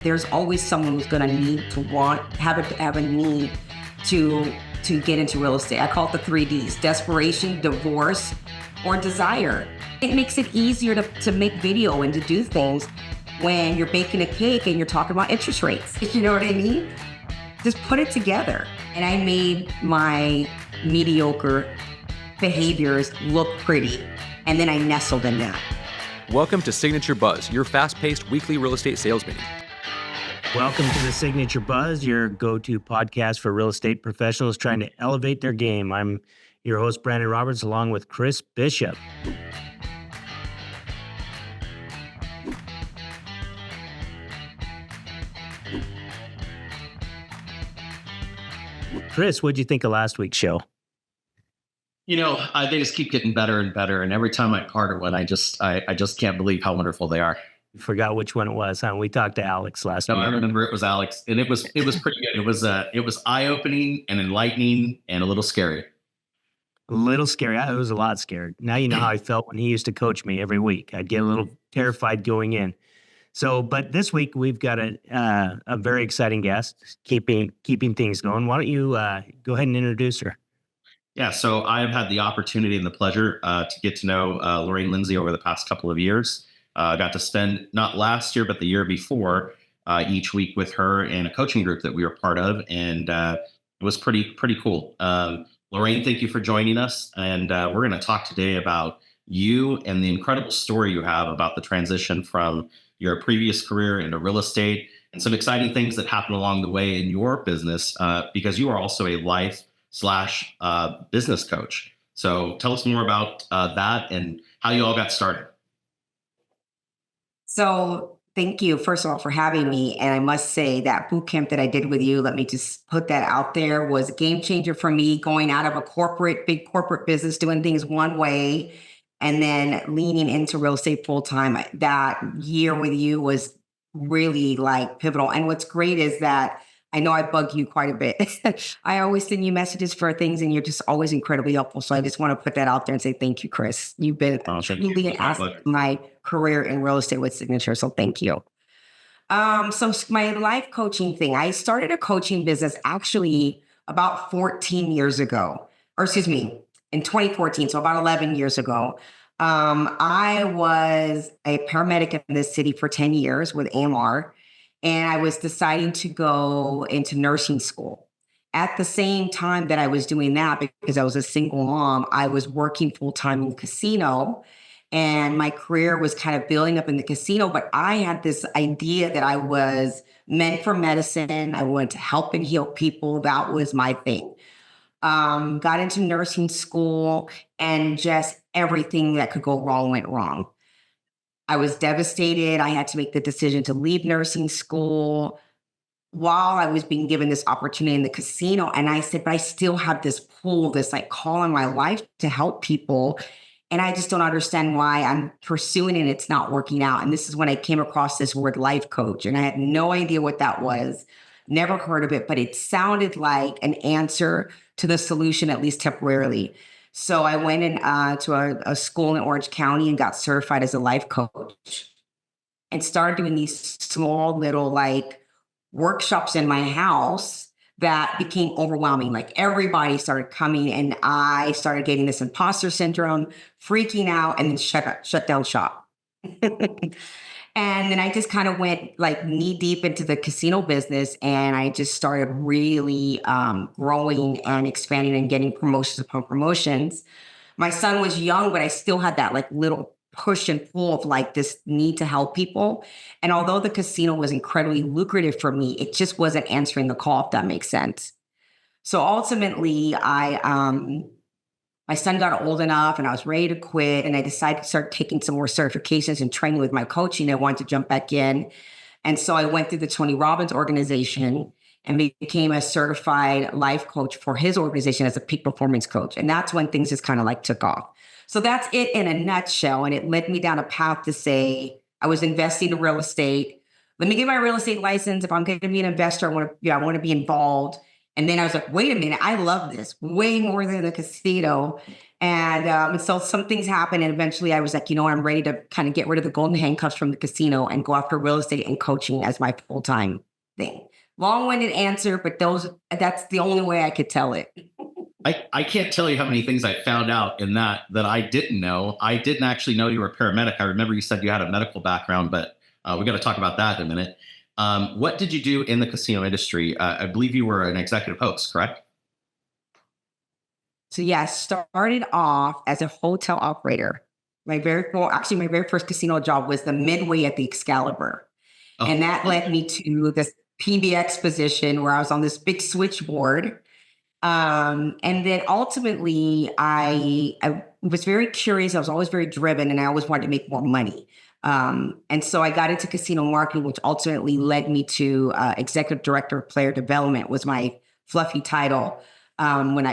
There's always someone who's going to need to have a need to get into real estate. I call it the 3Ds: desperation, divorce, or desire. It makes it easier to make video and to do things when you're baking a cake and you're talking about interest rates. You know what I mean? Just put it together. And I made my mediocre behaviors look pretty. And then I nestled in that. Welcome to Signature Buzz, your fast-paced weekly real estate sales meeting. Welcome to the Signature Buzz, your go-to podcast for real estate professionals trying to elevate their game. I'm your host, Brandon Roberts, along with Chris Bishop. Chris, what'd you think of last week's show? You know, they just keep getting better and better. And every time I part one, I just can't believe how wonderful they are. You forgot which one it was, huh? We talked to Alex last week. I remember it was Alex, and it was pretty good. It was eye-opening and enlightening and a little scary. A little scary. I was a lot scared. Now you know how I felt when he used to coach me every week. I'd get a little terrified going in. So, but this week we've got a very exciting guest, keeping things going. Why don't you go ahead and introduce her? Yeah, so I've had the opportunity and the pleasure to get to know Lorraine Lindsay over the past couple of years. Got to spend not last year, but the year before each week with her in a coaching group that we were part of. And it was pretty cool. Lorraine, thank you for joining us. And we're going to talk today about you and the incredible story you have about the transition from your previous career into real estate and some exciting things that happened along the way in your business because you are also a life/business coach. So tell us more about that and how you all got started. So thank you, first of all, for having me. And I must say that boot camp that I did with you, let me just put that out there, was a game changer for me, going out of a big corporate business, doing things one way, and then leaning into real estate full time. That year with you was really like pivotal. And what's great is that I know I bug you quite a bit. I always send you messages for things and you're just always incredibly helpful. So I just want to put that out there and say, thank you, Chris. You've been truly an asset to my career in real estate with Signature. So thank you. So my life coaching thing, I started a coaching business actually about 14 years ago, in 2014. So about 11 years ago. I was a paramedic in this city for 10 years with AMR. And I was deciding to go into nursing school. At the same time that I was doing that, because I was a single mom, I was working full-time in the casino. And my career was kind of building up in the casino. But I had this idea that I was meant for medicine. I wanted to help and heal people. That was my thing. Got into nursing school, and just everything that could go wrong went wrong. I was devastated. I had to make the decision to leave nursing school while I was being given this opportunity in the casino. And I said, but I still have this pull, this like call in my life to help people. And I just don't understand why I'm pursuing it and it's not working out. And this is when I came across this word life coach. And I had no idea what that was, never heard of it, but it sounded like an answer to the solution, at least temporarily. So I went to a school in Orange County and got certified as a life coach and started doing these small little like workshops in my house that became overwhelming. Like everybody started coming and I started getting this imposter syndrome, freaking out, and then shut down shop. And then I just kind of went like knee deep into the casino business, and I just started really growing and expanding and getting promotions upon promotions. My son was young, but I still had that like little push and pull of like this need to help people. And although the casino was incredibly lucrative for me, it just wasn't answering the call, if that makes sense. So ultimately, my son got old enough and I was ready to quit, and I decided to start taking some more certifications and training with my coaching. I wanted to jump back in. And so I went through the Tony Robbins organization and became a certified life coach for his organization as a peak performance coach. And that's when things just kind of like took off. So that's it in a nutshell. And it led me down a path to say, I was investing in real estate. Let me get my real estate license. If I'm going to be an investor, I want to be involved. And then I was like, wait a minute, I love this way more than the casino. And so some things happened. And eventually I was like, I'm ready to kind of get rid of the golden handcuffs from the casino and go after real estate and coaching as my full-time thing. Long-winded answer, but that's the only way I could tell it. I can't tell you how many things I found out in that I didn't know. I didn't actually know you were a paramedic. I remember you said you had a medical background, but we got to talk about that in a minute. What did you do in the casino industry? I believe you were an executive host, correct? So yeah, I started off as a hotel operator. My very first casino job was the midway at the Excalibur. Oh, And that led me to this PBX position where I was on this big switchboard. And then ultimately, I was very curious. I was always very driven, and I always wanted to make more money. And so I got into casino marketing, which ultimately led me to executive director of player development was my fluffy title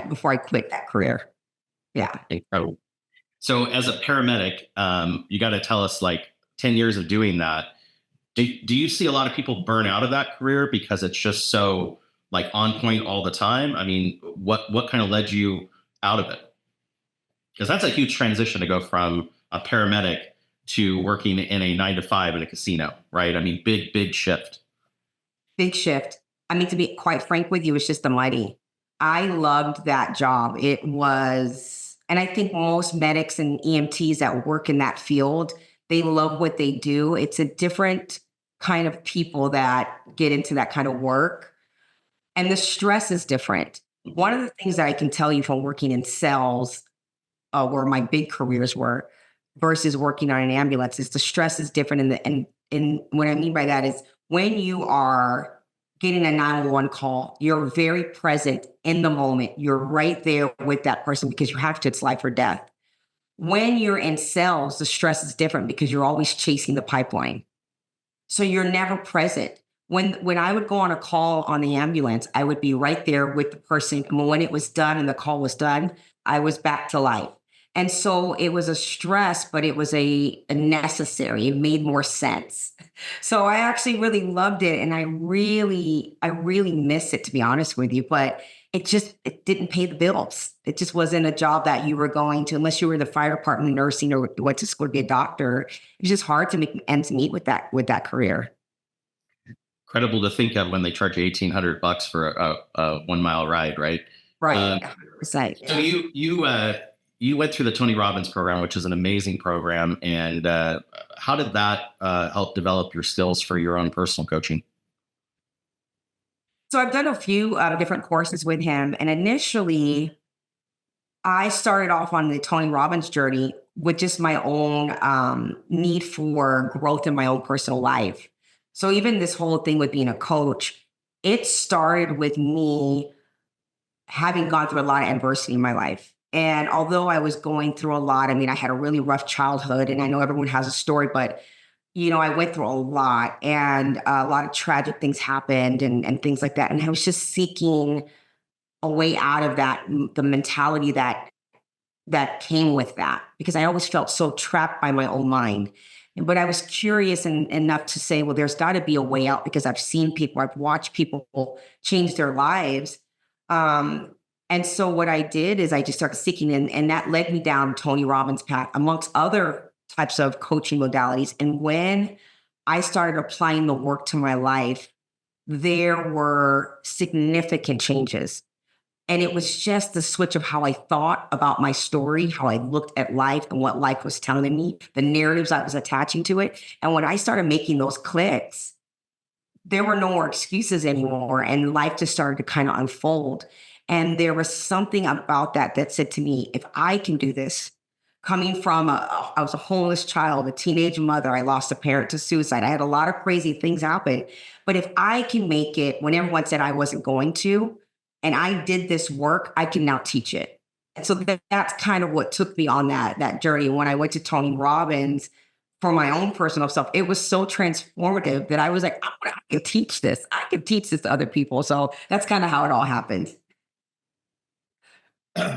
before I quit that career. Yeah. incredible. So as a paramedic, you got to tell us, like, 10 years of doing that. Do you see a lot of people burn out of that career because it's just so, like, on point all the time? I mean, what kind of led you out of it? Because that's a huge transition to go from a paramedic to working in a 9 to 5 in a casino, right? I mean, big shift. Big shift. I mean, to be quite frank with you, it's just the money. I loved that job. It was, and I think most medics and EMTs that work in that field, they love what they do. It's a different kind of people that get into that kind of work. And the stress is different. One of the things that I can tell you from working in sales, where my big careers were, versus working on an ambulance, is the stress is different. And what I mean by that is when you are getting a 911 call, you're very present in the moment. You're right there with that person because you have to, it's life or death. When you're in sales, the stress is different because you're always chasing the pipeline. So you're never present. When I would go on a call on the ambulance, I would be right there with the person. And when it was done and the call was done, I was back to life. And so it was a stress, but it was a necessary. It made more sense. So I actually really loved it. And I really miss it, to be honest with you. But it didn't pay the bills. It just wasn't a job that you were going to, unless you were in the fire department, nursing, or went to school to be a doctor. It was just hard to make ends meet with that career. Incredible to think of when they charge you $1,800 for a 1 mile ride, right? Right. 100%. So you went through the Tony Robbins program, which is an amazing program. And how did that help develop your skills for your own personal coaching? So I've done a few different courses with him. And initially, I started off on the Tony Robbins journey with just my own need for growth in my own personal life. So even this whole thing with being a coach, it started with me having gone through a lot of adversity in my life. And although I was going through a lot, I mean, I had a really rough childhood, and I know everyone has a story, but I went through a lot, and a lot of tragic things happened and things like that. And I was just seeking a way out of that, the mentality that came with that, because I always felt so trapped by my own mind. But I was curious enough to say, well, there's got to be a way out, because I've seen people, I've watched people change their lives. And so what I did is I just started seeking, and that led me down Tony Robbins' path, amongst other types of coaching modalities. And when I started applying the work to my life, there were significant changes. And it was just the switch of how I thought about my story, how I looked at life and what life was telling me, the narratives I was attaching to it. And when I started making those clicks, there were no more excuses anymore. And life just started to kind of unfold. And there was something about that said to me, if I can do this, coming from I was a homeless child, a teenage mother, I lost a parent to suicide. I had a lot of crazy things happen. But if I can make it when everyone said I wasn't going to, and I did this work, I can now teach it. And so that's kind of what took me on that journey. When I went to Tony Robbins for my own personal self, it was so transformative that I was like, I can teach this. I can teach this to other people. So that's kind of how it all happened.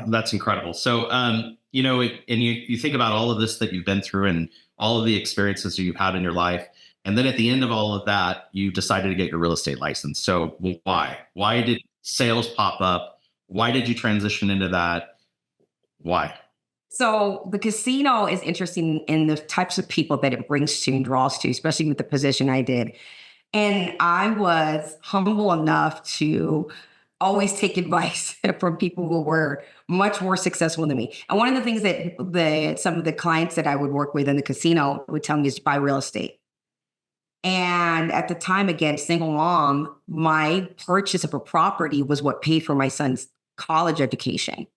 That's incredible. So, and you think about all of this that you've been through and all of the experiences that you've had in your life. And then at the end of all of that, you decided to get your real estate license. So why? Why did sales pop up. Why did you transition into that? Why? So the casino is interesting in the types of people that it brings to and draws to, especially with the position I did. And I was humble enough to always take advice from people who were much more successful than me. And one of the things that some of the clients that I would work with in the casino would tell me is to buy real estate. And at the time, again, single mom, my purchase of a property was what paid for my son's college education.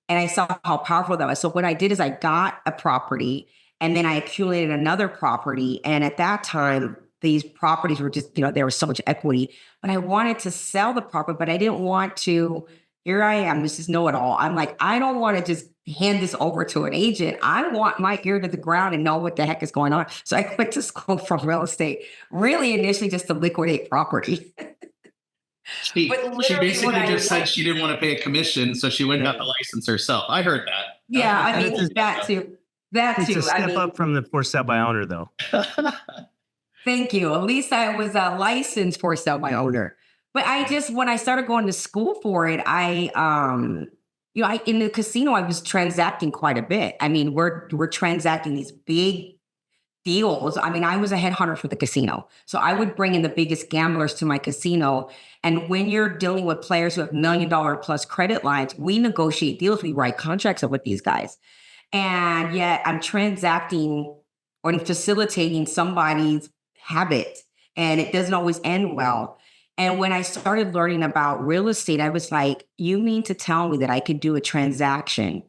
And I saw how powerful that was. So what I did is I got a property and then I accumulated another property. And at that time, these properties were just, there was so much equity, but I wanted to sell the property, but I didn't want to, here I am, Mrs. Know-it-all. I'm like, I don't want to just hand this over to an agent. I want my ear to the ground and know what the heck is going on. So I went to school for real estate, really initially just to liquidate property. She basically just said she didn't want to pay a commission, so she went and got the license herself. I heard that. Yeah, I mean, that too. It's a step up from the for sale by owner, though. Thank you. At least I was licensed for sale by owner. But when I started going to school for it, in the casino, I was transacting quite a bit. I mean, we're transacting these big deals. I mean, I was a headhunter for the casino. So I would bring in the biggest gamblers to my casino. And when you're dealing with players who have $1 million plus credit lines, we negotiate deals. We write contracts up with these guys. And yet I'm transacting or facilitating somebody's habit. And it doesn't always end well. And when I started learning about real estate, I was like, you mean to tell me that I could do a transaction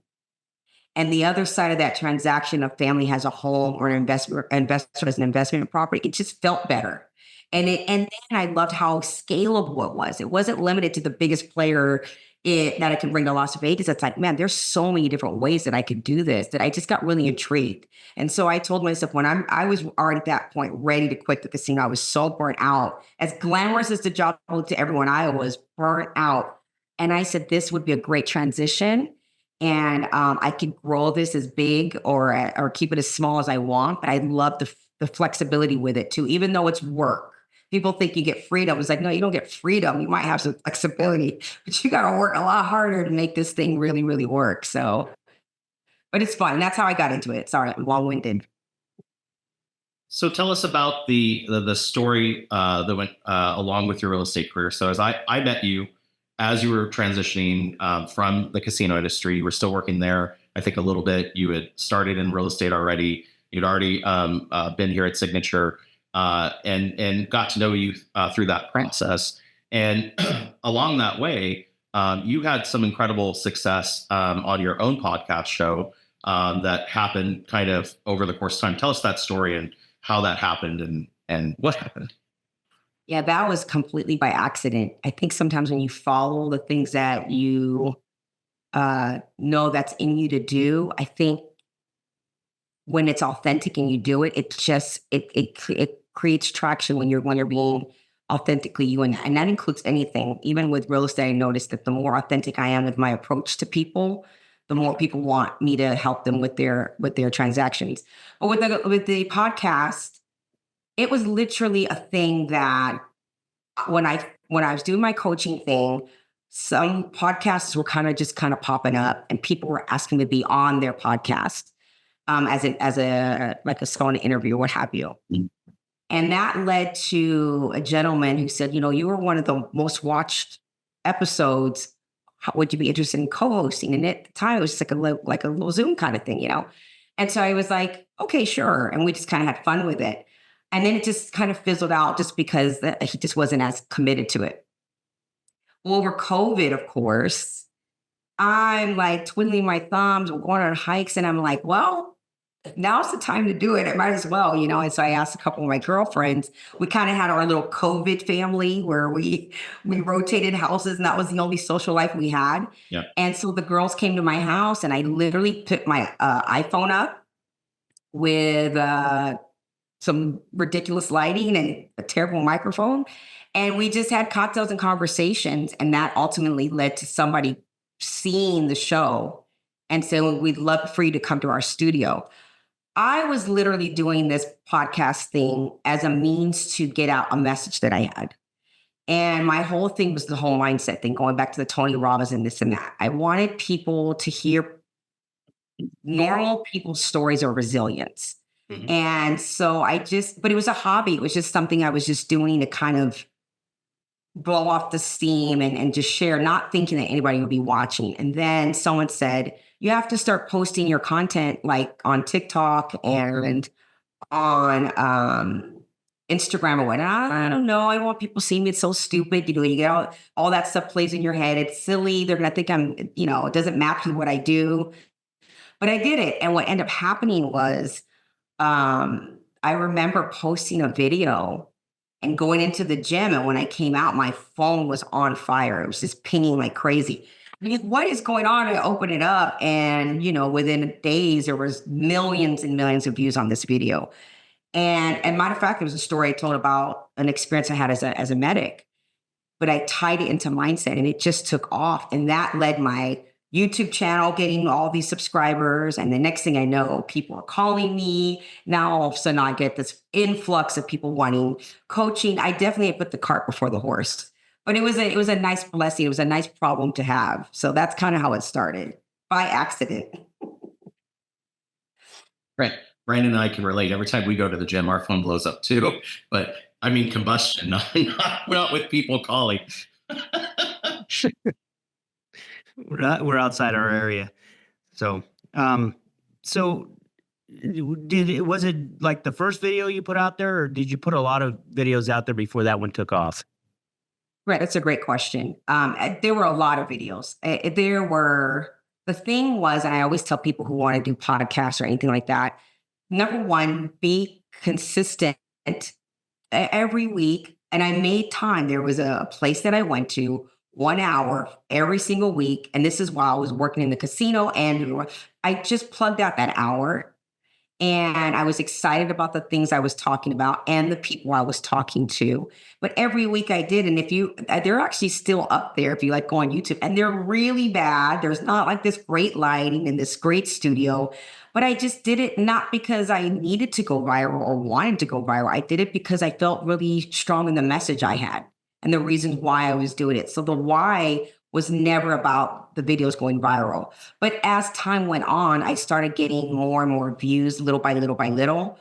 and the other side of that transaction, a family has a home or an investor has an investment property? It just felt better. And then I loved how scalable it was. It wasn't limited to the biggest player that I can bring to Las Vegas. It's like, man, there's so many different ways that I could do this that I just got really intrigued. And so I told myself when I was already at that point ready to quit the casino, I was so burnt out. As glamorous as the job looked to everyone, I was burnt out. And I said, this would be a great transition. And I could grow this as big or keep it as small as I want. But I love the flexibility with it too, even though it's work. People think you get freedom. It's like, no, you don't get freedom. You might have some flexibility, but you got to work a lot harder to make this thing really, really work. So, but it's fun. That's how I got into it. Sorry, I'm long-winded. So tell us about the story that went along with your real estate career. So as I met you as you were transitioning from the casino industry, you were still working there, I think a little bit. You had started in real estate already. You'd already been here at Signature. And got to know you through that process. And along that way, you had some incredible success on your own podcast show that happened kind of over the course of time. Tell us that story and how that happened and what happened. Yeah, that was completely by accident. I think sometimes when you follow the things that you know that's in you to do, I think when it's authentic and you do it, it creates traction when you're being authentically you. And that includes anything. Even with real estate, I noticed that the more authentic I am with my approach to people, the more people want me to help them with their transactions. But with the podcast, it was literally a thing that when I was doing my coaching thing, some podcasts were kind of popping up and people were asking me to be on their podcast as a phone interview or what have you. Mm-hmm. And that led to a gentleman who said, you were one of the most watched episodes. Would you be interested in co-hosting? And at the time, it was just like a little Zoom kind of thing, And so I was like, okay, sure. And we just kind of had fun with it. And then it just kind of fizzled out just because he just wasn't as committed to it. Well, over COVID, of course, I'm like twiddling my thumbs, we're going on hikes. And I'm like, well, now's the time to do it. I might as well, And so I asked a couple of my girlfriends. We kind of had our little COVID family where we rotated houses, and that was the only social life we had. Yeah. And so the girls came to my house, and I literally put my iPhone up with some ridiculous lighting and a terrible microphone, and we just had cocktails and conversations, and that ultimately led to somebody seeing the show and saying, we'd love for you to come to our studio. I was literally doing this podcast thing as a means to get out a message that I had. And my whole thing was the whole mindset thing, going back to the Tony Robbins and this and that. I wanted people to hear normal people's stories of resilience. And so but it was a hobby. It was just something I was just doing to kind of blow off the steam and just share, not thinking that anybody would be watching. And then someone said, you have to start posting your content like on TikTok and on Instagram or whatnot. I don't know. I don't want people seeing me. It's so stupid. You get all that stuff plays in your head. It's silly. They're going to think it doesn't match with what I do. But I did it. And what ended up happening was I remember posting a video and going into the gym. And when I came out, my phone was on fire. It was just pinging like crazy. I'm like, what is going on? I opened it up and, within days, there was millions and millions of views on this video. And matter of fact, it was a story I told about an experience I had as a medic, but I tied it into mindset and it just took off. And that led my YouTube channel getting all these subscribers. And the next thing I know, people are calling me. Now all of a sudden I get this influx of people wanting coaching. I definitely put the cart before the horse, but it was a nice blessing. It was a nice problem to have. So that's kind of how it started, by accident. Right. Brandon and I can relate. Every time we go to the gym, our phone blows up too. But I mean combustion, not with people calling. We're outside our area. So, was it like the first video you put out there, or did you put a lot of videos out there before that one took off? Right. That's a great question. There were a lot of videos. The thing was, and I always tell people who want to do podcasts or anything like that, number one, be consistent every week. And I made time. There was a place that I went to 1 hour every single week. And this is while I was working in the casino. And I just plugged out that hour. And I was excited about the things I was talking about and the people I was talking to. But every week I did. And they're actually still up there if you like go on YouTube. And they're really bad. There's not like this great lighting and this great studio. But I just did it not because I needed to go viral or wanted to go viral. I did it because I felt really strong in the message I had and the reasons why I was doing it. So the why was never about the videos going viral. But as time went on, I started getting more and more views little by little by little.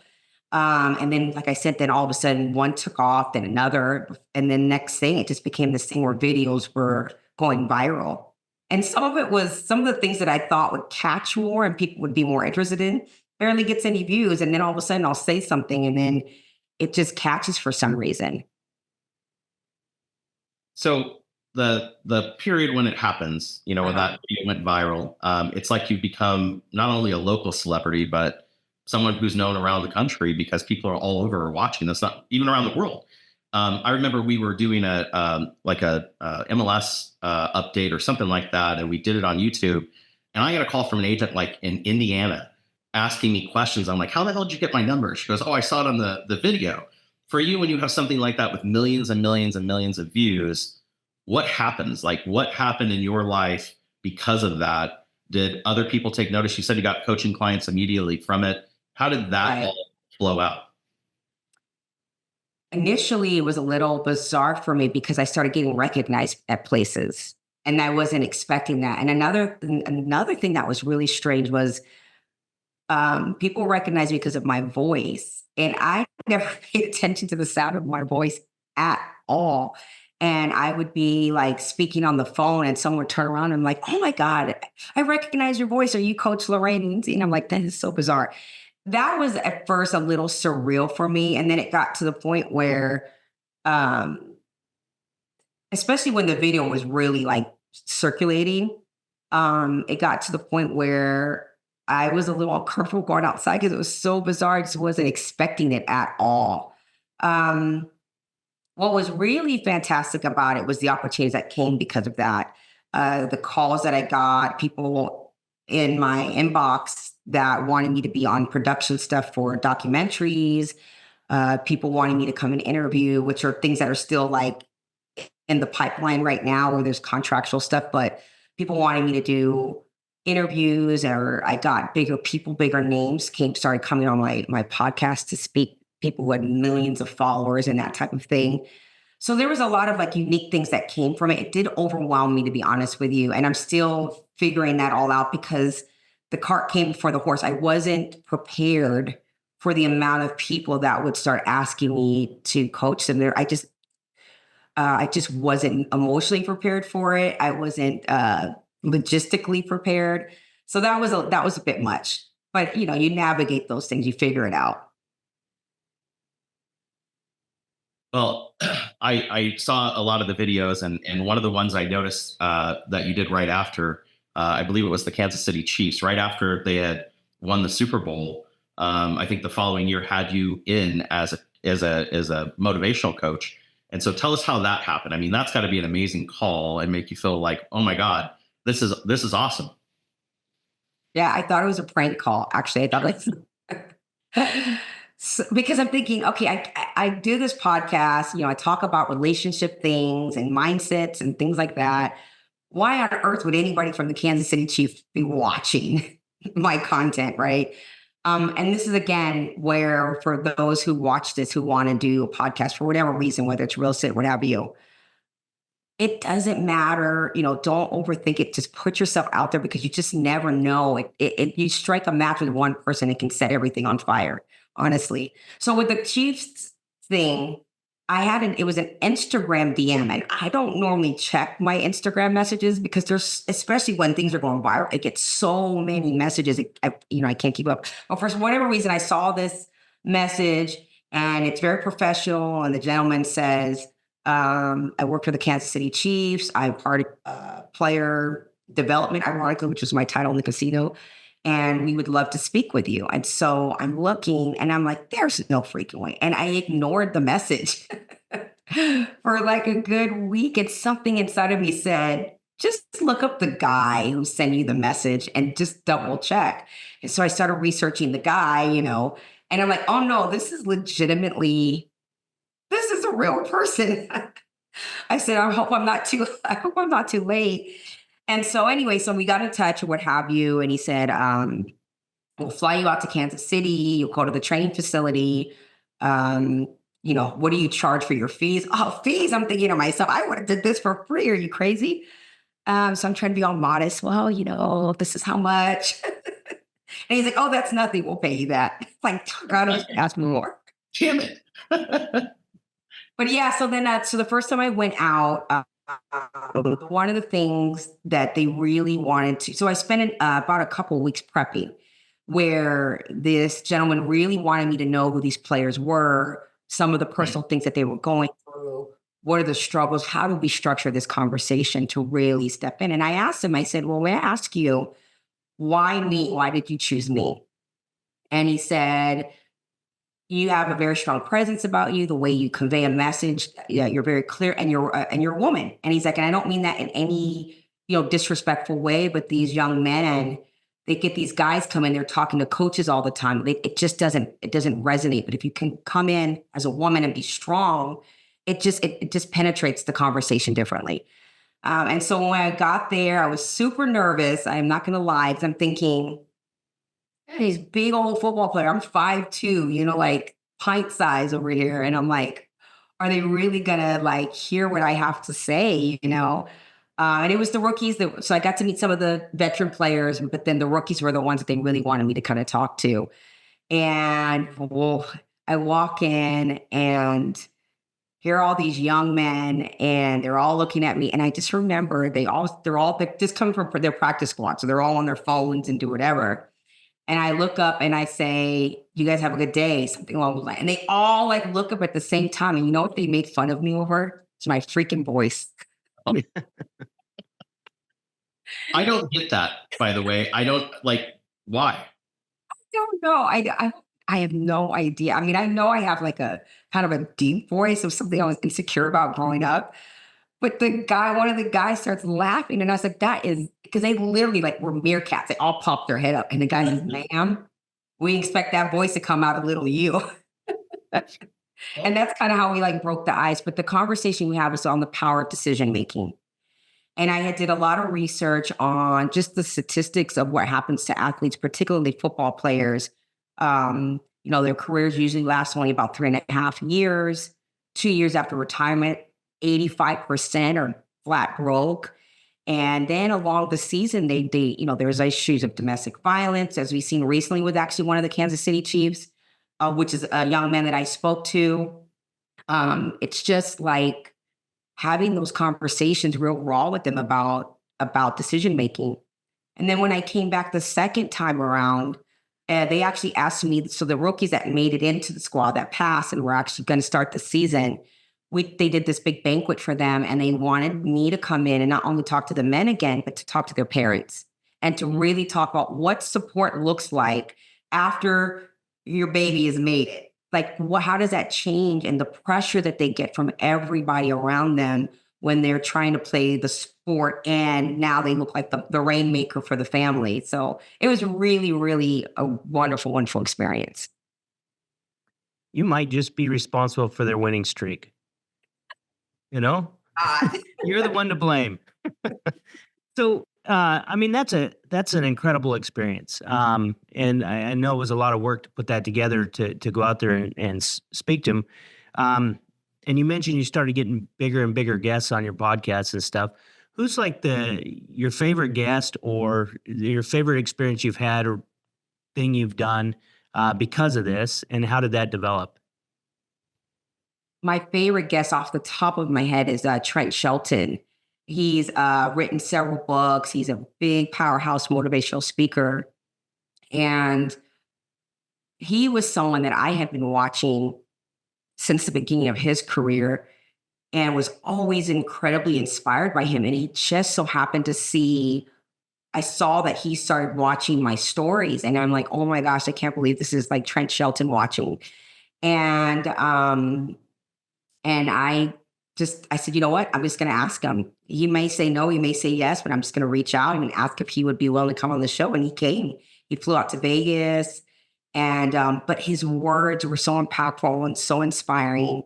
And then, like I said, then all of a sudden one took off, then another. And then next thing, it just became this thing where videos were going viral. And some of the things that I thought would catch more and people would be more interested in barely gets any views. And then all of a sudden I'll say something and then it just catches for some reason. So the period when it happens, when that video went viral, it's like you've become not only a local celebrity, but someone who's known around the country because people are all over watching this, not even around the world. I remember we were doing a MLS update or something like that, and we did it on YouTube. And I got a call from an agent like in Indiana asking me questions. I'm like, how the hell did you get my number? She goes, oh, I saw it on the video. For you, when you have something like that with millions and millions and millions of views, what happens? Like, what happened in your life because of that? Did other people take notice? You said you got coaching clients immediately from it. How did that all flow out? Initially, it was a little bizarre for me because I started getting recognized at places and I wasn't expecting that. And another thing that was really strange was people recognized me because of my voice. And I never paid attention to the sound of my voice at all. And I would be like speaking on the phone and someone would turn around and like, oh my God, I recognize your voice. Are you Coach Lorraine Lindsay? And I'm like, that is so bizarre. That was at first a little surreal for me. And then it got to the point where, especially when the video was really like circulating, it got to the point where I was a little uncomfortable going outside because it was so bizarre. I just wasn't expecting it at all. What was really fantastic about it was the opportunities that came because of that. The calls that I got, people in my inbox that wanted me to be on production stuff for documentaries, people wanting me to come and interview, which are things that are still like in the pipeline right now where there's contractual stuff, but people wanting me to do interviews, or I got bigger names started coming on my podcast to speak, people who had millions of followers and that type of thing. So there was a lot of like unique things that came from it. It did overwhelm me, to be honest with you. And I'm still figuring that all out because the cart came before the horse. I wasn't prepared for the amount of people that would start asking me to coach them. I just wasn't emotionally prepared for it. I wasn't logistically prepared. So that was a bit much. But you navigate those things, you figure it out. Well, I saw a lot of the videos, and one of the ones I noticed that you did right after, I believe it was the Kansas City Chiefs, right after they had won the Super Bowl. I think the following year had you in as a motivational coach. And so tell us how that happened. I mean, that's got to be an amazing call and make you feel like, oh my God, this is awesome. Yeah, I thought it was a prank call. Actually, I thought it was because I'm thinking, okay, I do this podcast. I talk about relationship things and mindsets and things like that. Why on earth would anybody from the Kansas City Chiefs be watching my content, right? And this is again where for those who watch this who want to do a podcast for whatever reason, whether it's real estate, what have you, it doesn't matter. Don't overthink it. Just put yourself out there because you just never know. You strike a match with one person, it can set everything on fire, honestly. So with the Chiefs thing, it was an Instagram DM, and I don't normally check my Instagram messages because especially when things are going viral, it gets so many messages. I can't keep up. But for whatever reason, I saw this message and it's very professional. And the gentleman says, I work for the Kansas City Chiefs. I'm part of player development, ironically, which was my title in the casino. And we would love to speak with you. And so I'm looking and I'm like, there's no freaking way. And I ignored the message for like a good week. And something inside of me said, just look up the guy who sent you the message and just double check. And so I started researching the guy, and I'm like, oh no, this is a real person. I said, I hope I'm not too late. And so anyway, so we got in touch or what have you. And he said, we'll fly you out to Kansas City. You'll go to the training facility. What do you charge for your fees? Oh, fees. I'm thinking to myself, I would have did this for free. Are you crazy? So I'm trying to be all modest. Well, this is how much. And he's like, oh, that's nothing. We'll pay you that. Like, God, ask me more. Damn it. But yeah, so the first time I went out, one of the things that they really wanted to, so I spent about a couple of weeks prepping where this gentleman really wanted me to know who these players were, some of the personal things that they were going through, what are the struggles, how do we structure this conversation to really step in? And I asked him, I said, well, may I ask you, why me? Why did you choose me? And he said, you have a very strong presence about you, the way you convey a message. You're very clear and you're a woman. And he's like, and I don't mean that in any, disrespectful way, but these young men, they get these guys come in, they're talking to coaches all the time. It doesn't resonate. But if you can come in as a woman and be strong, it just penetrates the conversation differently. And so when I got there, I was super nervous. I'm not going to lie, because I'm thinking, he's big old football player. I'm 5'2", like pint size over here. And I'm like, are they really gonna like hear what I have to say? And it was the rookies so I got to meet some of the veteran players, but then the rookies were the ones that they really wanted me to kind of talk to. And I walk in and here are all these young men and they're all looking at me. And I just remember they're just coming from their practice squad. So they're all on their phones and do whatever. And I look up and I say, you guys have a good day, something along those lines. And they all like look up at the same time. And you know what they made fun of me over? It's my freaking voice. I don't get that, by the way. I don't why? I don't know. I have no idea. I mean, I know I have like a kind of a deep voice of something I was insecure about growing up. But one of the guys starts laughing. And I was like, that is, because they literally like were meerkats. They all popped their head up. And the guy says, ma'am, we expect that voice to come out of little you. And that's kind of how we like broke the ice. But the conversation we had was on the power of decision making. And I did a lot of research on just the statistics of what happens to athletes, particularly football players. Their careers usually last only about 3.5 years, 2 years after retirement. 85% are flat broke. And then along the season, there's issues of domestic violence, as we've seen recently with actually one of the Kansas City Chiefs, which is a young man that I spoke to. It's just like having those conversations real raw with them about decision making. And then when I came back the second time around, they actually asked me, so the rookies that made it into the squad that passed and were actually going to start the season, they did this big banquet for them, and they wanted me to come in and not only talk to the men again, but to talk to their parents and to really talk about what support looks like after your baby has made it. Like, how does that change, and the pressure that they get from everybody around them when they're trying to play the sport, and now they look like the rainmaker for the family. So it was really, really a wonderful, wonderful experience. You might just be responsible for their winning streak. You know, Uh, you're the one to blame. So, I mean, that's an incredible experience. And I know it was a lot of work to put that together to go out there and speak to him. And you mentioned you started getting bigger and bigger guests on your podcasts and stuff. Who's like your favorite guest or your favorite experience you've had or thing you've done because of this, and how did that develop? My favorite guest off the top of my head is Trent Shelton. He's written several books. He's a big powerhouse motivational speaker. And he was someone that I had been watching since the beginning of his career and was always incredibly inspired by him. And he just so happened I saw that he started watching my stories. And I'm like, oh my gosh, I can't believe this is like Trent Shelton watching. And I said, you know what? I'm just going to ask him. He may say no, he may say yes, but I'm just going to reach out and ask if he would be willing to come on the show. And he came. He flew out to Vegas, and but his words were so impactful and so inspiring.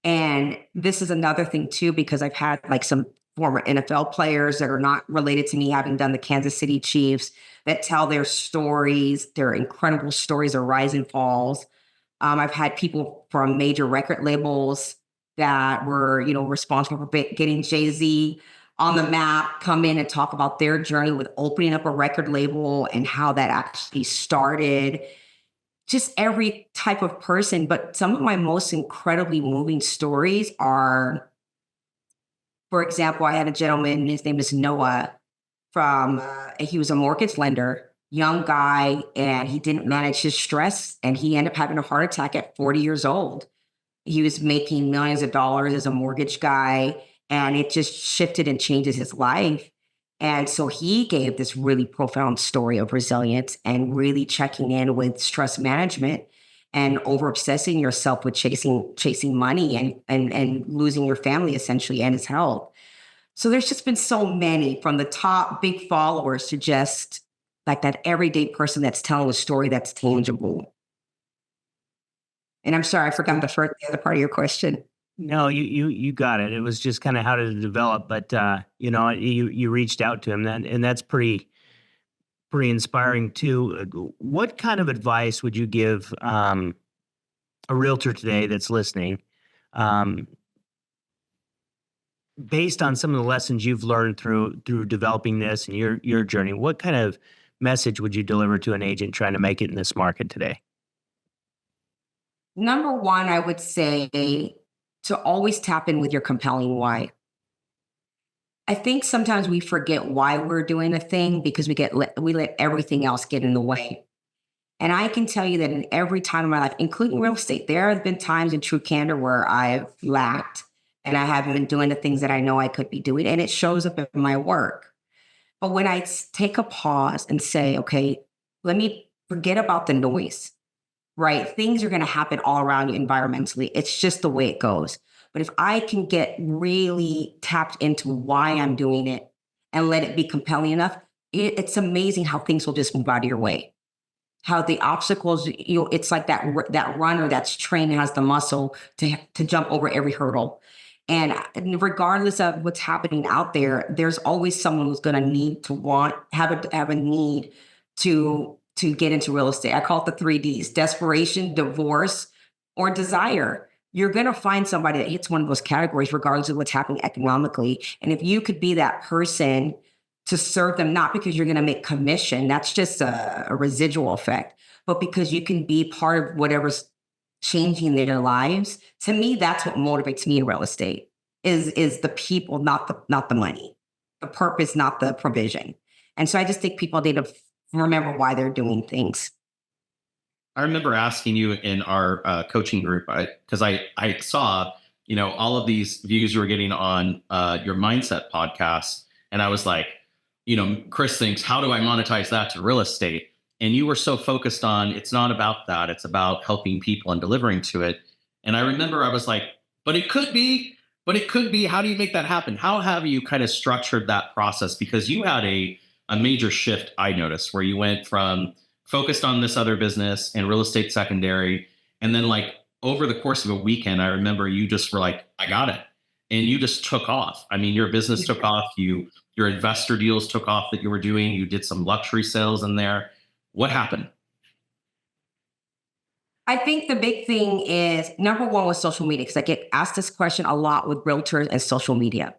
And this is another thing too, because I've had like some former NFL players that are not related to me, having done the Kansas City Chiefs, that tell their stories, their incredible stories of rise and falls. I've had people from major record labels that were, responsible for getting Jay-Z on the map come in and talk about their journey with opening up a record label and how that actually started. Just every type of person. But some of my most incredibly moving stories are, for example, I had a gentleman, his name is Noah, he was a mortgage lender, young guy, and he didn't manage his stress, and he ended up having a heart attack at 40 years old. He was making millions of dollars as a mortgage guy, and it just shifted and changes his life. And so he gave this really profound story of resilience and really checking in with stress management and over obsessing yourself with chasing money and losing your family essentially and his health. So there's just been so many, from the top big followers to just like that everyday person that's telling a story that's tangible. And I'm sorry, I forgot the other part of your question. No, you got it. It was just kind of how did it develop, but you reached out to him, and that's pretty inspiring too. What kind of advice would you give a realtor today that's listening, based on some of the lessons you've learned through developing this and your journey? What kind of message would you deliver to an agent trying to make it in this market today? Number one, I would say to always tap in with your compelling why. I think sometimes we forget why we're doing a thing because we let everything else get in the way. And I can tell you that in every time of my life, including real estate, there have been times in true candor where I've lacked and I haven't been doing the things that I know I could be doing, and it shows up in my work. But when I take a pause and say, okay, let me forget about the noise, right? Things are going to happen all around you environmentally. It's just the way it goes. But if I can get really tapped into why I'm doing it and let it be compelling enough, it's amazing how things will just move out of your way. How the obstacles, it's like that runner that's trained and has the muscle to jump over every hurdle. And regardless of what's happening out there, there's always someone who's going to need to have a need to get into real estate. I call it the 3 Ds: desperation, divorce, or desire. you're going to find somebody that hits one of those categories, regardless of what's happening economically. And if you could be that person to serve them, not because you're going to make commission, that's just a residual effect, but because you can be part of whatever's changing their lives. To me, that's what motivates me in real estate is the people, not the money, the purpose, not the provision. And so I just think people need to remember why they're doing things. I remember asking you in our coaching group, because I saw, all of these views you were getting on your mindset podcast. And I was like, Chris thinks, how do I monetize that to real estate? And you were so focused on, it's not about that. It's about helping people and delivering to it. And I remember I was like, but it could be, how do you make that happen? How have you kind of structured that process? Because you had a major shift, I noticed, where you went from focused on this other business and real estate secondary. And then like over the course of a weekend, I remember you just were like, I got it. And you just took off. I mean, your business took off. Your investor deals took off that you were doing. You did some luxury sales in there. What happened? I think the big thing is number one was social media, because I get asked this question a lot with realtors and social media.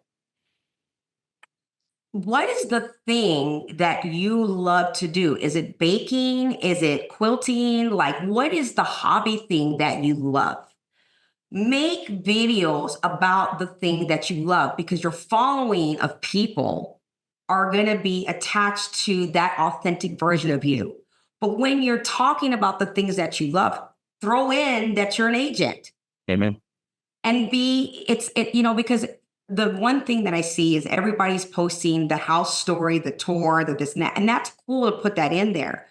What is the thing that you love to do? Is it baking? Is it quilting? Like, what is the hobby thing that you love? Make videos about the thing that you love, because your following of people are going to be attached to that authentic version of you. But when you're talking about the things that you love, throw in that you're an agent. Amen. And because the one thing that I see is everybody's posting the house story, the tour, the this and that. And that's cool to put that in there.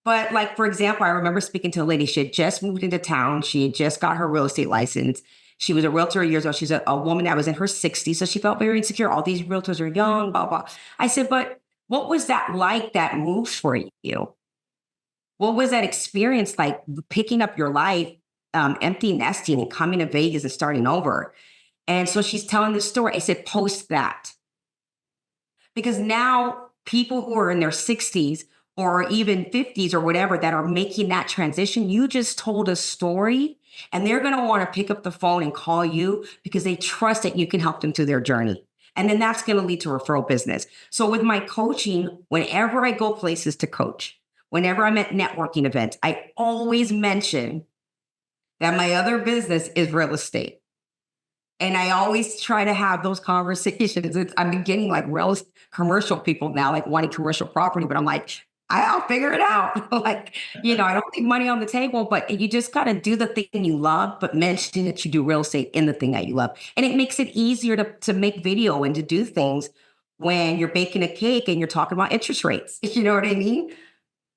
But like, for example, I remember speaking to a lady. She had just moved into town. She had just got her real estate license. She was a realtor years ago. She's a woman that was in her 60s. So she felt very insecure. All these realtors are young, blah, blah. I said, but what was that like, that move for you? What was that experience like, picking up your life, empty nesting and coming to Vegas and starting over? And so she's telling this story. I said, post that. Because now people who are in their 60s or even 50s or whatever that are making that transition, you just told a story, and they're going to want to pick up the phone and call you because they trust that you can help them through their journey. And then that's going to lead to referral business. So with my coaching, whenever I go places to coach, whenever I'm at networking events, I always mention that my other business is real estate. And I always try to have those conversations. I'm getting like real commercial people now, like wanting commercial property, but I'm like, I'll figure it out. Like, I don't leave money on the table, but you just got to do the thing you love, but mention that you do real estate in the thing that you love. And it makes it easier to make video and to do things when you're baking a cake and you're talking about interest rates. You know what I mean?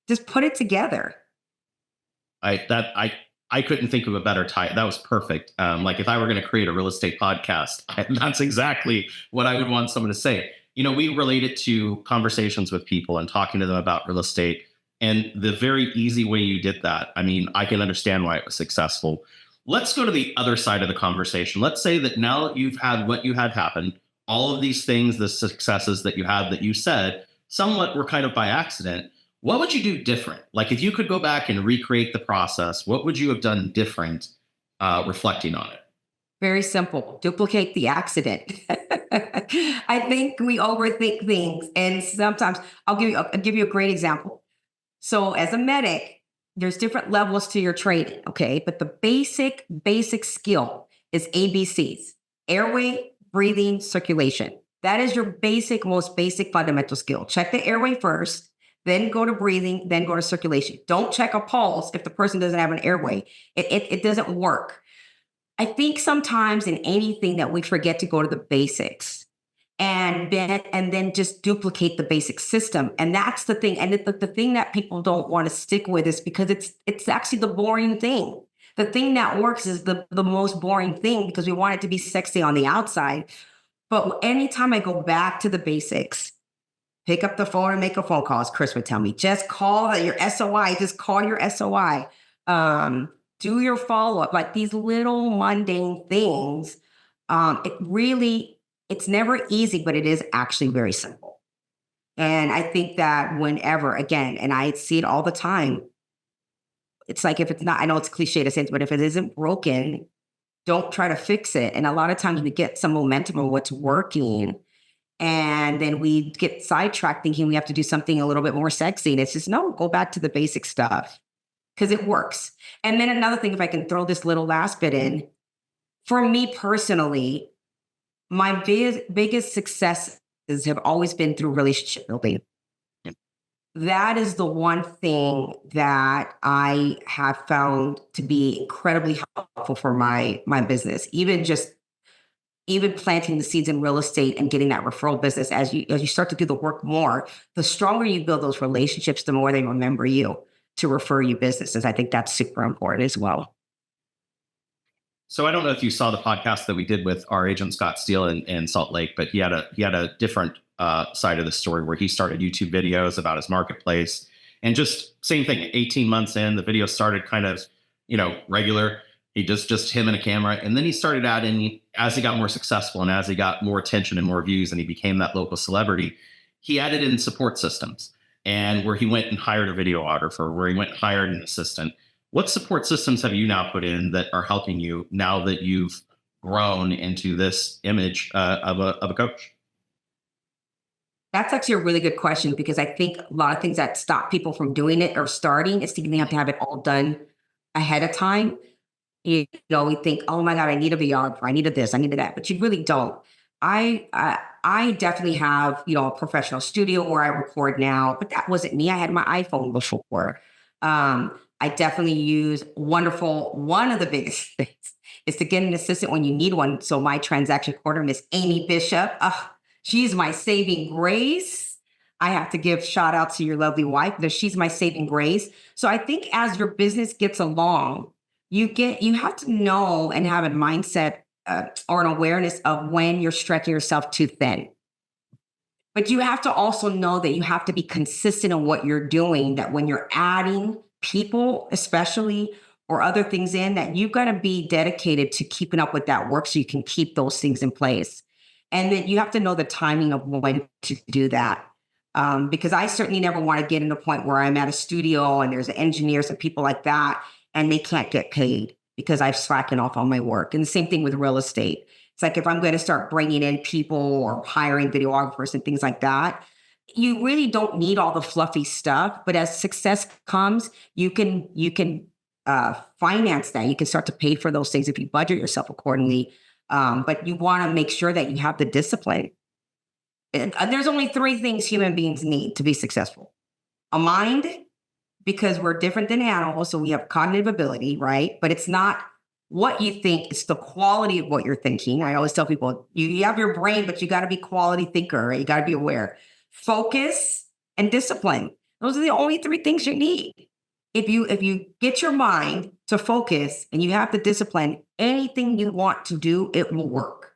Just put it together. I couldn't think of a better title. That was perfect. Like if I were going to create a real estate podcast, that's exactly what I would want someone to say. We relate it to conversations with people and talking to them about real estate. And the very easy way you did that, I mean, I can understand why it was successful. Let's go to the other side of the conversation. Let's say that now that you've had what you had happen, all of these things, the successes that you had that you said, somewhat were kind of by accident. What would you do different? Like if you could go back and recreate the process, what would you have done different reflecting on it? Very simple. Duplicate the accident. I think we overthink things. And sometimes I'll give you a great example. So as a medic, there's different levels to your training. Okay. But the basic skill is ABCs: airway, breathing, circulation. That is your most basic fundamental skill. Check the airway first, then go to breathing, then go to circulation. Don't check a pulse if the person doesn't have an airway. It doesn't work. I think sometimes in anything that we forget to go to the basics and then just duplicate the basic system. And that's the thing. And the thing that people don't want to stick with is because it's actually the boring thing. The thing that works is the most boring thing because we want it to be sexy on the outside. But anytime I go back to the basics, pick up the phone and make a phone call, as Chris would tell me, just call your SOI, just call your SOI. Do your follow-up, like these little mundane things. It's never easy, but it is actually very simple. And I think that whenever, again, and I see it all the time, it's like if it's not, I know it's cliche to say, but if it isn't broken, Don't try to fix it. And a lot of times we get some momentum on what's working, and then we get sidetracked thinking we have to do something a little bit more sexy. And it's just, no, go back to the basic stuff because it works. And then another thing, if I can throw this little last bit in, for me personally, my biggest successes have always been through relationship building. That is the one thing that I have found to be incredibly helpful for my business. Even planting the seeds in real estate and getting that referral business, as you start to do the work more, the stronger you build those relationships, the more they remember you to refer you businesses. I think that's super important as well. So I don't know if you saw the podcast that we did with our agent Scott Steele in Salt Lake, but he had a different side of the story where he started YouTube videos about his marketplace, and just same thing. 18 months in, the video started kind of regular. He just him and a camera, and then he started adding, as he got more successful and as he got more attention and more views, and he became that local celebrity. He added in support systems, and where he went and hired a videographer, where he went and hired an assistant. What support systems have you now put in that are helping you now that you've grown into this image of a coach? That's actually a really good question, because I think a lot of things that stop people from doing it or starting is thinking they have to have it all done ahead of time. We think, oh my God, I need a videographer, I needed this, I needed that, but you really don't. I definitely have, a professional studio where I record now, but that wasn't me. I had my iPhone before. I definitely use one of the biggest things is to get an assistant when you need one. So my transaction coordinator, Miss Amy Bishop, she's my saving grace. I have to give shout out to your lovely wife, because she's my saving grace. So I think as your business gets along, you have to know and have a mindset or an awareness of when you're stretching yourself too thin. But you have to also know that you have to be consistent in what you're doing, that when you're adding people, especially, or other things in, that you've got to be dedicated to keeping up with that work so you can keep those things in place. And then you have to know the timing of when to do that. Because I certainly never want to get in the point where I'm at a studio and there's engineers and people like that, and they can't get paid because I've slackened off on my work. And the same thing with real estate. It's like, if I'm going to start bringing in people or hiring videographers and things like that, you really don't need all the fluffy stuff. But as success comes, you can finance that. You can start to pay for those things if you budget yourself accordingly. But you want to make sure that you have the discipline. And there's only 3 things human beings need to be successful: a mind, because we're different than animals, so we have cognitive ability, right? But it's not what you think, it's the quality of what you're thinking. I always tell people, you have your brain, but you got to be quality thinker, right? You got to be aware. Focus and discipline. Those are the only 3 things you need. If you get your mind to focus and you have the discipline, anything you want to do, it will work.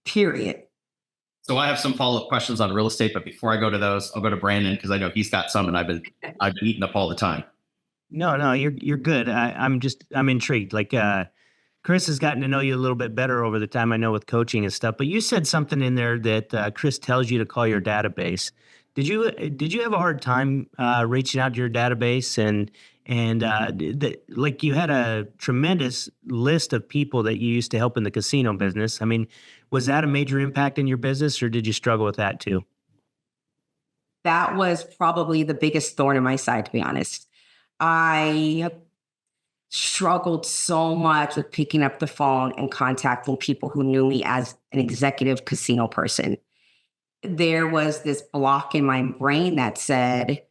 Period. So I have some follow-up questions on real estate, but before I go to those, I'll go to Brandon because I know he's got some, and I've been eating up all the time. No, you're good. I'm intrigued. Like Chris has gotten to know you a little bit better over the time, I know, with coaching and stuff. But you said something in there that Chris tells you to call your database. Did you have a hard time reaching out to your database like you had a tremendous list of people that you used to help in the casino business? I mean, was that a major impact in your business, or did you struggle with that too? That was probably the biggest thorn in my side, to be honest. I struggled so much with picking up the phone and contacting people who knew me as an executive casino person. There was this block in my brain that said,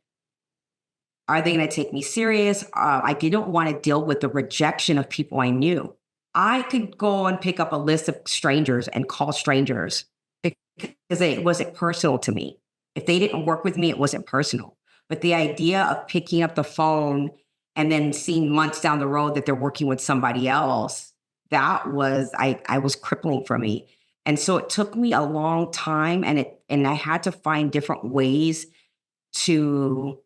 are they going to take me serious? I didn't want to deal with the rejection of people I knew. I could go and pick up a list of strangers and call strangers because it wasn't personal to me. If they didn't work with me, it wasn't personal. But the idea of picking up the phone and then seeing months down the road that they're working with somebody else, that was, I was crippling for me. And so it took me a long time, and I had to find different ways to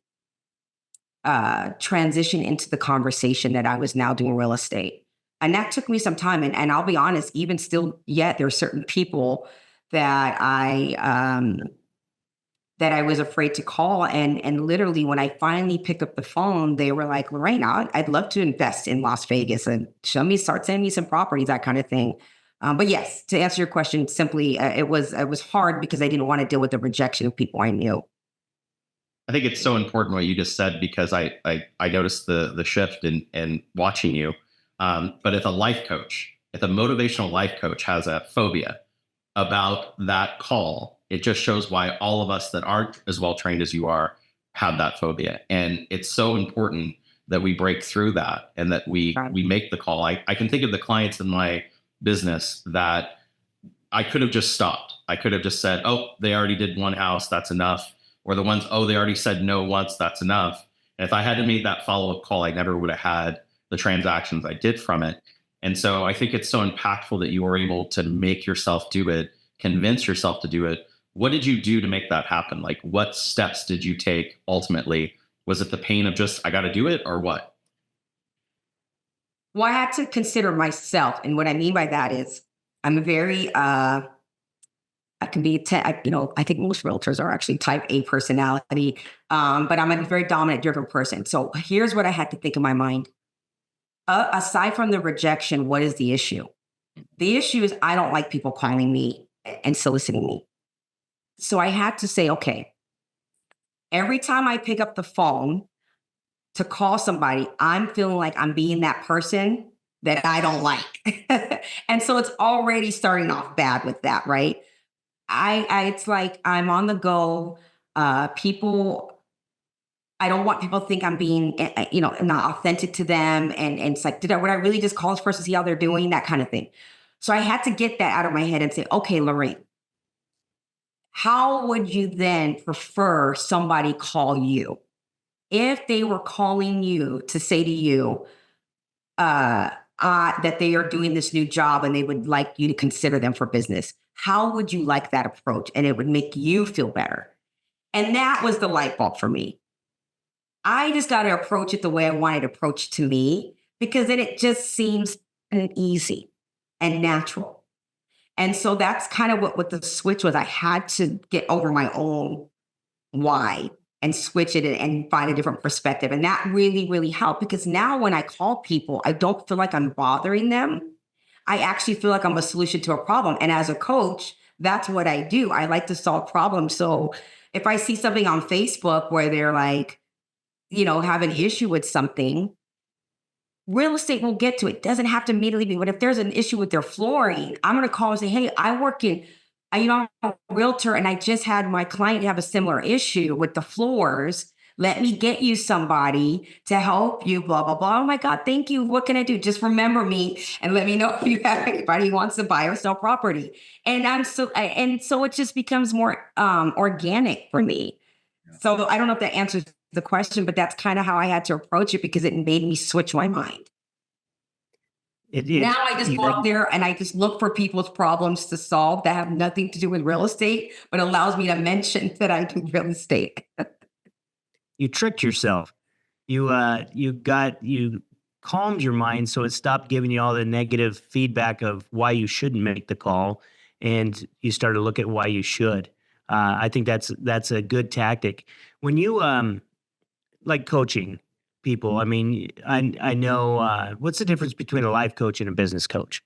transition into the conversation that I was now doing real estate. And that took me some time. And I'll be honest, even still yet, there are certain people that I that I was afraid to call. And literally when I finally picked up the phone, they were like, Lorraine, I'd love to invest in Las Vegas and start sending me some properties, that kind of thing. But yes, to answer your question simply, it was hard because I didn't want to deal with the rejection of people I knew. I think it's so important what you just said, because I noticed the shift in watching you. But if a motivational life coach has a phobia about that call, it just shows why all of us that aren't as well trained as you are have that phobia. And it's so important that we break through that and that we make the call. I can think of the clients in my business that I could have just stopped. I could have just said, oh, they already did one house, that's enough. Or the ones, oh, they already said no once, that's enough. And if I hadn't made that follow-up call, I never would have had the transactions I did from it. And so I think it's so impactful that you were able to make yourself do it, convince yourself to do it. What did you do to make that happen? Like, what steps did you take ultimately? Was it the pain of just, I got to do it, or what? Well, I had to consider myself. And what I mean by that is I'm a very, I can be, I think most realtors are actually type A personality, but I'm a very dominant, driven person. So here's what I had to think in my mind. Aside from the rejection, what is the issue? The issue is I don't like people calling me and soliciting me. So I had to say, okay, every time I pick up the phone to call somebody, I'm feeling like I'm being that person that I don't like. And so it's already starting off bad with that, right? It's like I'm on the go. I don't want people to think I'm being, not authentic to them. And it's like, would I really just call this person to see how they're doing? That kind of thing. So I had to get that out of my head and say, okay, Lorraine, how would you then prefer somebody call you? If they were calling you to say to you that they are doing this new job and they would like you to consider them for business, how would you like that approach? And it would make you feel better. And that was the light bulb for me. I just got to approach it the way I wanted to approach to me, because then it just seems easy and natural. And so that's kind of what the switch was. I had to get over my own why and switch it and find a different perspective. And that really, really helped, because now when I call people, I don't feel like I'm bothering them. I actually feel like I'm a solution to a problem. And as a coach, that's what I do. I like to solve problems. So if I see something on Facebook where they're like, have an issue with something, real estate will get to it. Doesn't have to immediately be. But if there's an issue with their flooring, I'm going to call and say, hey, I'm a realtor, and I just had my client have a similar issue with the floors. Let me get you somebody to help you, blah, blah, blah. Oh my God, thank you. What can I do? Just remember me and let me know if you have anybody who wants to buy or sell property. And so it just becomes more organic for me. So I don't know if that answers the question, but that's kind of how I had to approach it, because it made me switch my mind. Now I just go out there and I just look for people's problems to solve that have nothing to do with real estate, but allows me to mention that I do real estate. You tricked yourself. You calmed your mind, so it stopped giving you all the negative feedback of why you shouldn't make the call, and you started to look at why you should. I think that's a good tactic. When you like coaching people, I mean, I know what's the difference between a life coach and a business coach?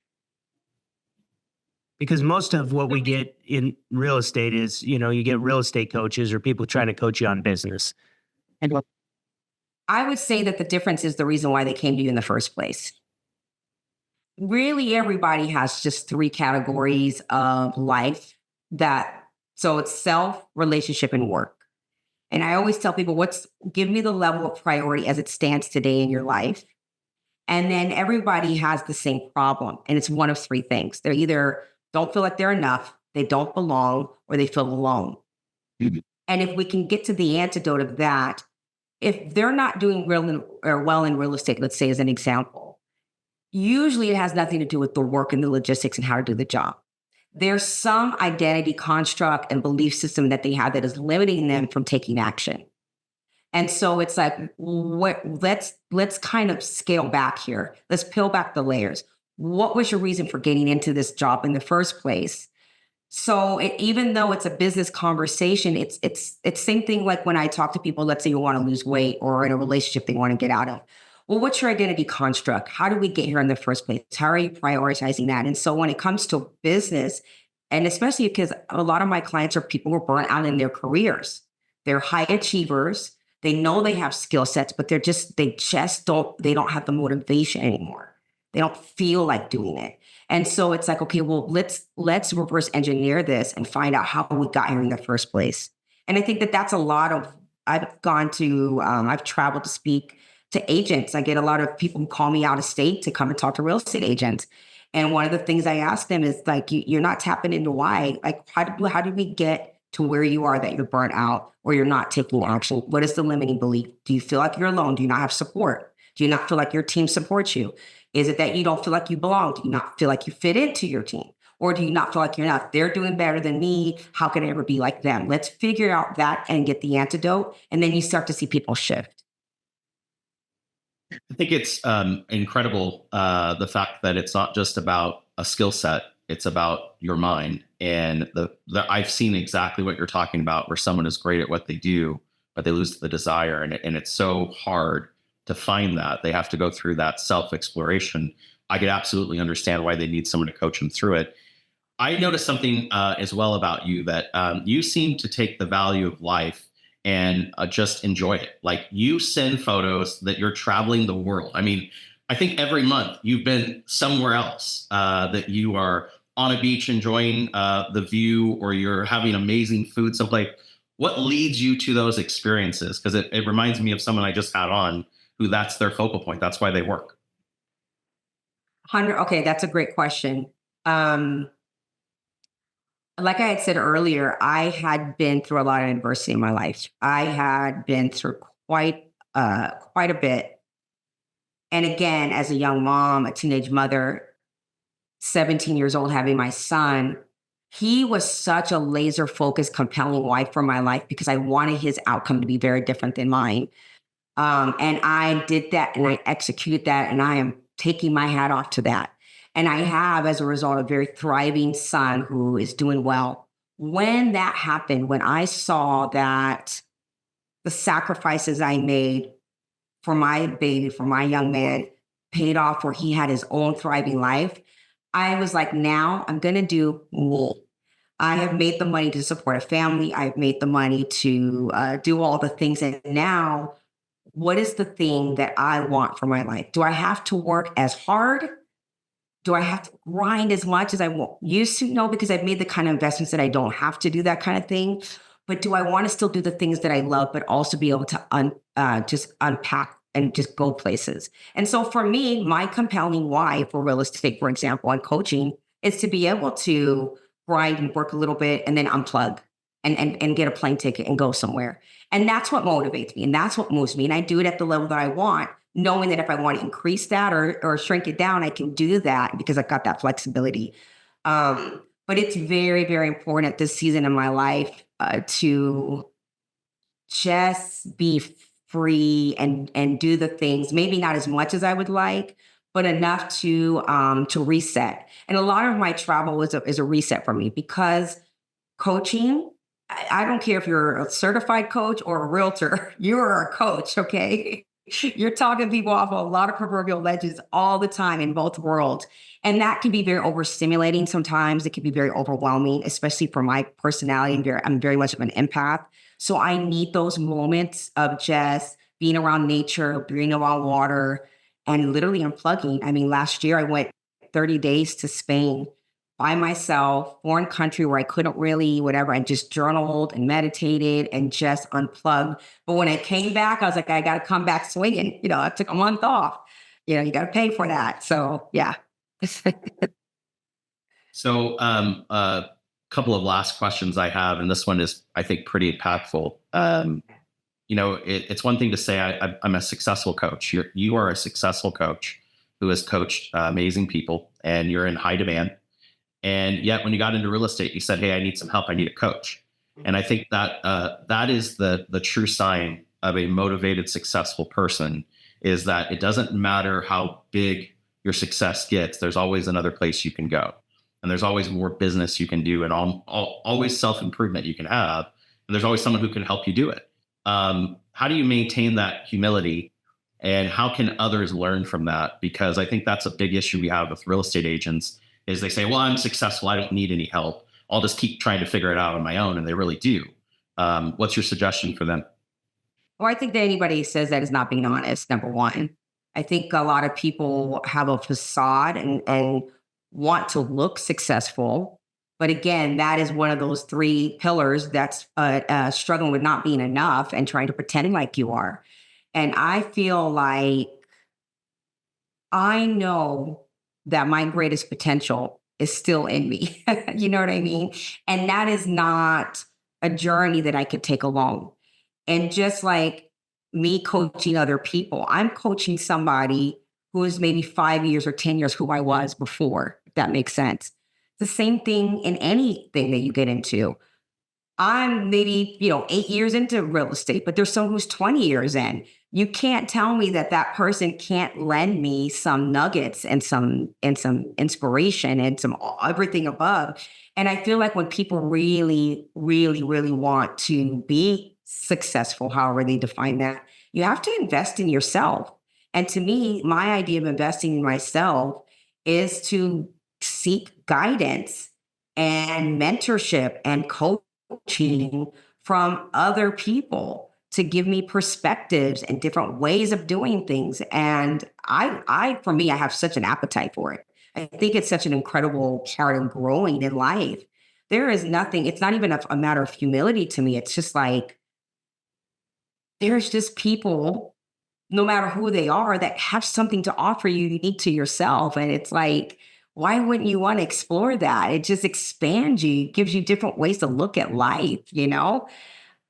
Because most of what we get in real estate is, you get real estate coaches or people trying to coach you on business. And I would say that the difference is the reason why they came to you in the first place. Really, everybody has just 3 categories of life so it's self, relationship, and work. And I always tell people, give me the level of priority as it stands today in your life. And then everybody has the same problem. And it's one of 3 things. They either don't feel like they're enough, they don't belong, or they feel alone. Mm-hmm. And if we can get to the antidote of that, if they're not doing well in real estate, let's say as an example, usually it has nothing to do with the work and the logistics and how to do the job. There's some identity construct and belief system that they have that is limiting them from taking action. And so it's like, let's kind of scale back here. Let's peel back the layers. What was your reason for getting into this job in the first place? So even though it's a business conversation, it's same thing like when I talk to people, let's say you want to lose weight or in a relationship they want to get out of. Well, what's your identity construct? How did we get here in the first place? How are you prioritizing that? And so when it comes to business, and especially because a lot of my clients are people who are burnt out in their careers, they're high achievers. They know they have skill sets, but they don't have the motivation anymore. They don't feel like doing it. And so it's like, okay, well, let's reverse engineer this and find out how we got here in the first place. And I think that that's a lot of, I've traveled to speak to agents. I get a lot of people who call me out of state to come and talk to real estate agents. And one of the things I ask them is like, you're not tapping into why. Like, how did we get to where you are that you're burnt out or you're not taking action? What is the limiting belief? Do you feel like you're alone? Do you not have support? Do you not feel like your team supports you? Is it that you don't feel like you belong? Do you not feel like you fit into your team? Or do you not feel like you're not? They're doing better than me. How can I ever be like them? Let's figure out that and get the antidote. And then you start to see people shift. I think it's incredible, the fact that it's not just about a skill set, it's about your mind. And I've seen exactly what you're talking about, where someone is great at what they do, but they lose the desire. And it's so hard to find that. They have to go through that self-exploration. I could absolutely understand why they need someone to coach them through it. I noticed something as well about you, that you seem to take the value of life and just enjoy it. Like, you send photos that you're traveling the world. I mean, I think every month you've been somewhere else, that you are on a beach enjoying the view, or you're having amazing food someplace. What leads you to those experiences? Because it reminds me of someone I just had on who that's their focal point. That's why they work. Okay, that's a great question. Like I had said earlier, I had been through a lot of adversity in my life. I had been through quite a bit. And again, as a young mom, a teenage mother, 17 years old, having my son, he was such a laser focused, compelling wife for my life because I wanted his outcome to be very different than mine. And I did that and I executed that, and I am taking my hat off to that. And I have, as a result, a very thriving son who is doing well. When that happened, when I saw that the sacrifices I made for my baby, for my young man, paid off where he had his own thriving life, I was like, now I'm going to do me. I have made the money to support a family. I've made the money to do all the things. And now, what is the thing that I want for my life? Do I have to work as hard? Do I have to grind as much as I used to? No, because I've made the kind of investments that I don't have to do that kind of thing. But do I want to still do the things that I love, but also be able to just unpack and just go places? And so for me, my compelling why for real estate, for example, and coaching is to be able to grind and work a little bit and then unplug and get a plane ticket and go somewhere. And that's what motivates me. And that's what moves me. And I do it at the level that I want, knowing that if I want to increase that or shrink it down, I can do that because I've got that flexibility. But it's very, very important at this season in my life to just be free and do the things, maybe not as much as I would like, but enough to reset. And a lot of my travel is a reset for me, because coaching, I don't care if you're a certified coach or a realtor, you're a coach, okay? You're talking to people off of a lot of proverbial ledges all the time in both worlds. And that can be very overstimulating sometimes. It can be very overwhelming, especially for my personality. I'm very much of an empath. So I need those moments of just being around nature, being around water, and literally unplugging. I mean, last year I went 30 days to Spain by myself, foreign country where I couldn't really, whatever. I just journaled and meditated and just unplugged. But when I came back, I was like, I got to come back swinging. I took a month off. You got to pay for that. So, yeah. So, a couple of last questions I have, and this one is, I think, pretty impactful. It's one thing to say I'm a successful coach. You are a successful coach who has coached amazing people, and you're in high demand. And yet, when you got into real estate, you said, "Hey, I need some help. I need a coach." And I think that that is the true sign of a motivated, successful person, is that it doesn't matter how big your success gets. There's always another place you can go. and there's always more business you can do, and always self-improvement you can have. And there's always someone who can help you do it. How do you maintain that humility, and how can others learn from that? Because I think that's a big issue we have with real estate agents is they say, well, I'm successful, I don't need any help. I'll just keep trying to figure it out on my own. And they really do. What's your suggestion for them? Well, I think that anybody who says that is not being honest, number one. I think a lot of people have a facade and want to look successful. But again, that is one of those three pillars that's struggling with not being enough and trying to pretend like you are. And I feel like I know that my greatest potential is still in me. You know what I mean? And that is not a journey that I could take alone. And just like me coaching other people, I'm coaching somebody who is maybe 5 years or 10 years who I was before, if that makes sense. The same thing in anything that you get into. I'm maybe, 8 years into real estate, but there's someone who's 20 years in. You can't tell me that that person can't lend me some nuggets and some inspiration and some everything above. And I feel like when people really, really, really want to be successful, however they define that, you have to invest in yourself. And to me, my idea of investing in myself is to seek guidance and mentorship and coaching from other people to give me perspectives and different ways of doing things. And for me, I have such an appetite for it. I think it's such an incredible part of growing in life. There is nothing, it's not even a matter of humility to me. It's just like, there's just people, no matter who they are, that have something to offer you unique to yourself. And it's like, why wouldn't you want to explore that? It just expands you, gives you different ways to look at life,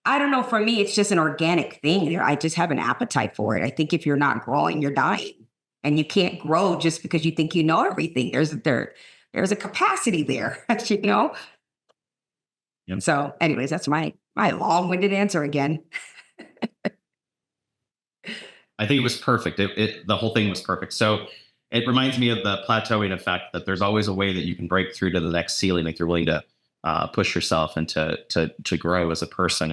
I don't know. For me, it's just an organic thing. I just have an appetite for it. I think if you're not growing, you're dying. And you can't grow just because you think you know everything. There's a capacity there, Yep. So anyways, that's my long-winded answer again. I think it was perfect. The whole thing was perfect. So it reminds me of the plateauing effect, that there's always a way that you can break through to the next ceiling if you're willing to push yourself and to grow as a person.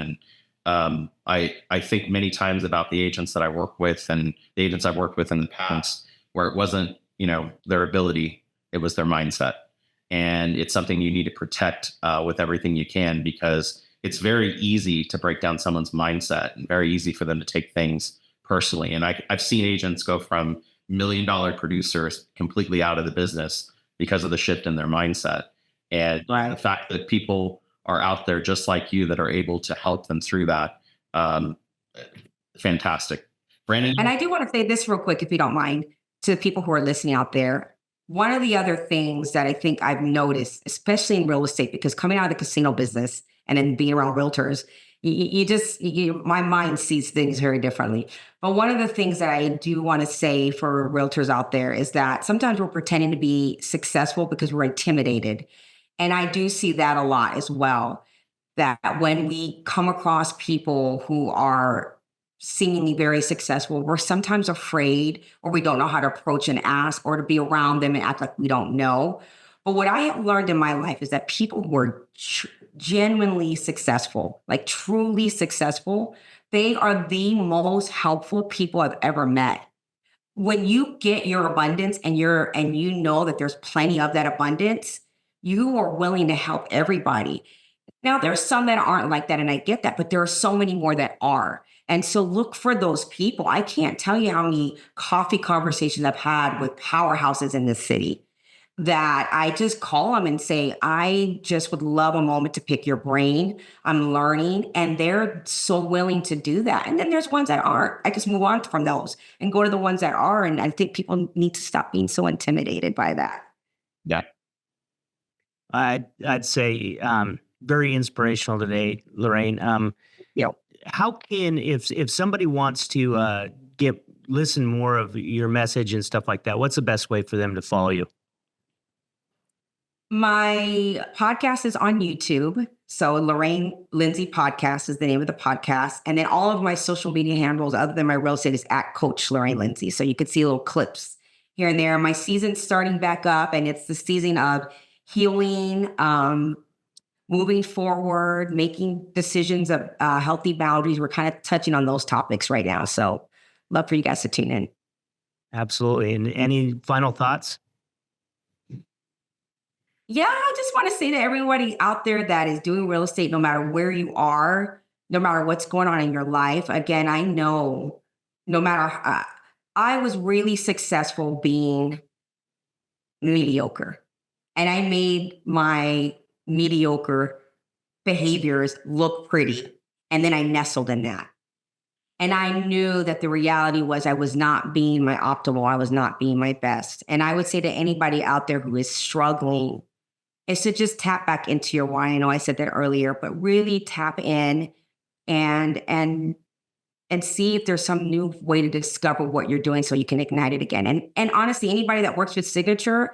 And I think many times about the agents that I work with and the agents I've worked with in the past, where it wasn't, their ability, it was their mindset. And it's something you need to protect with everything you can, because it's very easy to break down someone's mindset and very easy for them to take things personally. And I've seen agents go from $1 million producers completely out of the business because of the shift in their mindset. And Right. the fact that people are out there just like you that are able to help them through that, fantastic. Brandon? And I do want to say this real quick, if you don't mind, to the people who are listening out there. One of the other things that I think I've noticed, especially in real estate, because coming out of the casino business and then being around realtors, my mind sees things very differently. But one of the things that I do want to say for realtors out there is that sometimes we're pretending to be successful because we're intimidated. And I do see that a lot as well, that when we come across people who are seemingly very successful, we're sometimes afraid, or we don't know how to approach and ask, or to be around them and act like we don't know. But what I have learned in my life is that people who are genuinely successful, like truly successful, they are the most helpful people I've ever met. When you get your abundance and you know that there's plenty of that abundance, you are willing to help everybody. Now, there's some that aren't like that, and I get that, but there are so many more that are. And so look for those people. I can't tell you how many coffee conversations I've had with powerhouses in this city that I just call them and say, I just would love a moment to pick your brain. I'm learning. And they're so willing to do that. And then there's ones that aren't. I just move on from those and go to the ones that are. And I think people need to stop being so intimidated by that. Yeah. I'd say very inspirational today, Lorraine. How can, if somebody wants to listen more of your message and stuff like that, what's the best way for them to follow you? My podcast is on YouTube. So Lorraine Lindsay Podcast is the name of the podcast. And then all of my social media handles, other than my real estate, is at Coach Lorraine Lindsay. So you could see little clips here and there. My season's starting back up, and it's the season of healing, moving forward, making decisions of healthy boundaries. We're kind of touching on those topics right now. So love for you guys to tune in. Absolutely. And any final thoughts? Yeah, I just want to say to everybody out there that is doing real estate, no matter where you are, no matter what's going on in your life. Again, I know no matter, I was really successful being mediocre. And I made my mediocre behaviors look pretty. And then I nestled in that. And I knew that the reality was I was not being my optimal. I was not being my best. And I would say to anybody out there who is struggling is to just tap back into your why. I know I said that earlier, but really tap in and see if there's some new way to discover what you're doing so you can ignite it again. And honestly, anybody that works with Signature,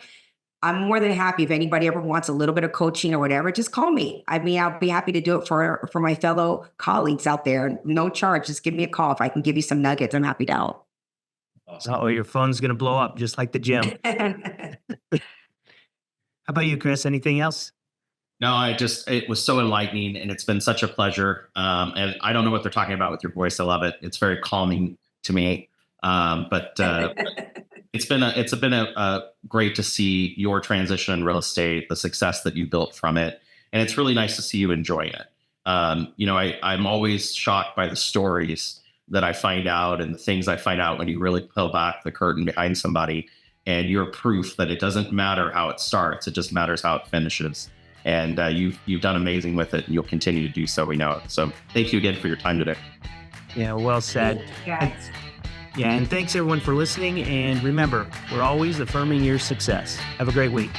I'm more than happy if anybody ever wants a little bit of coaching or whatever, just call me. I mean, I'll be happy to do it for my fellow colleagues out there. No charge. Just give me a call. If I can give you some nuggets, I'm happy to help. Awesome. Oh, your phone's going to blow up just like the gym. How about you, Chris? Anything else? No, it was so enlightening, and it's been such a pleasure. And I don't know what they're talking about with your voice. I love it. It's very calming to me. But it's been a great to see your transition in real estate, the success that you built from it. And it's really nice to see you enjoy it. I'm always shocked by the stories that I find out and the things I find out when you really peel back the curtain behind somebody, and you're proof that it doesn't matter how it starts. It just matters how it finishes. And you've done amazing with it, and you'll continue to do so. We know it. So thank you again for your time today. Yeah, well said. Guys. Yeah, and thanks everyone for listening. And remember, we're always affirming your success. Have a great week.